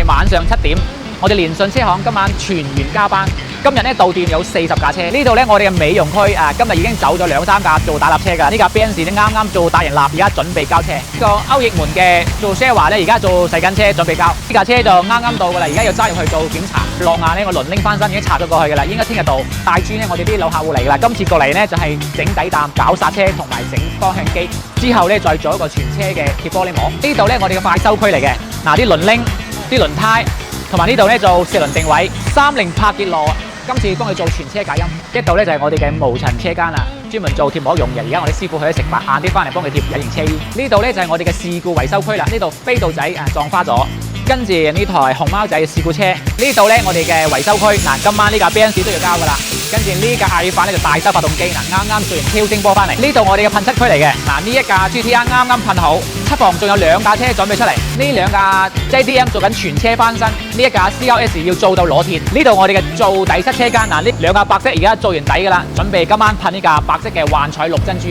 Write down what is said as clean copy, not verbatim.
晚上7點，我哋連順車行今晚全員加班。今日咧到店有40架車，呢度咧我哋嘅美容區今日已經走咗2、3架做打蠟車㗎。呢架 Benz 咧啱啱做大型蠟，而家準備交車。呢個歐翼門嘅做 Share 咧，而家做細緊車準備交。呢架車就啱啱到㗎啦，而家要揸入去做檢查。落亞呢個輪拎翻身已經拆咗過去㗎啦，應該聽日到。大專咧我哋啲老客戶嚟㗎啦，今次過嚟呢就係整底膽、搞剎車同埋整方向機，之後咧再做一個全車嘅貼玻璃膜。呢度咧我哋嘅快修區嚟嘅，嗱啲輪拎、啲輪胎同埋呢度咧做4輪定位，30帕傑羅。今次幫佢做全車隔音，呢度咧就係我哋嘅無塵車間啦，專門做貼膜用嘅。而家我哋師傅去咗食飯，晏啲翻嚟幫佢貼隱形車衣。呢度咧就係我哋嘅事故維修區啦，呢度飛度仔撞花咗，跟住呢台熊貓仔嘅事故車。呢度咧我哋嘅維修區，嗱今晚呢架 Benz 都要交噶啦。跟住呢架阿爾法呢就大修發動機，嗱啱啱做完超聲波翻嚟。呢度我哋嘅噴漆區嚟嘅，嗱呢一架 GTR 啱啱噴好，7房仲有2架車準備出嚟。呢2架 JDM 做緊全車翻新，呢一架 CLS 要做到裸鐵。呢度我哋嘅做底漆車間，嗱呢2架白色而家做完底噶啦，準備今晚噴呢架白色嘅幻彩綠珍珠。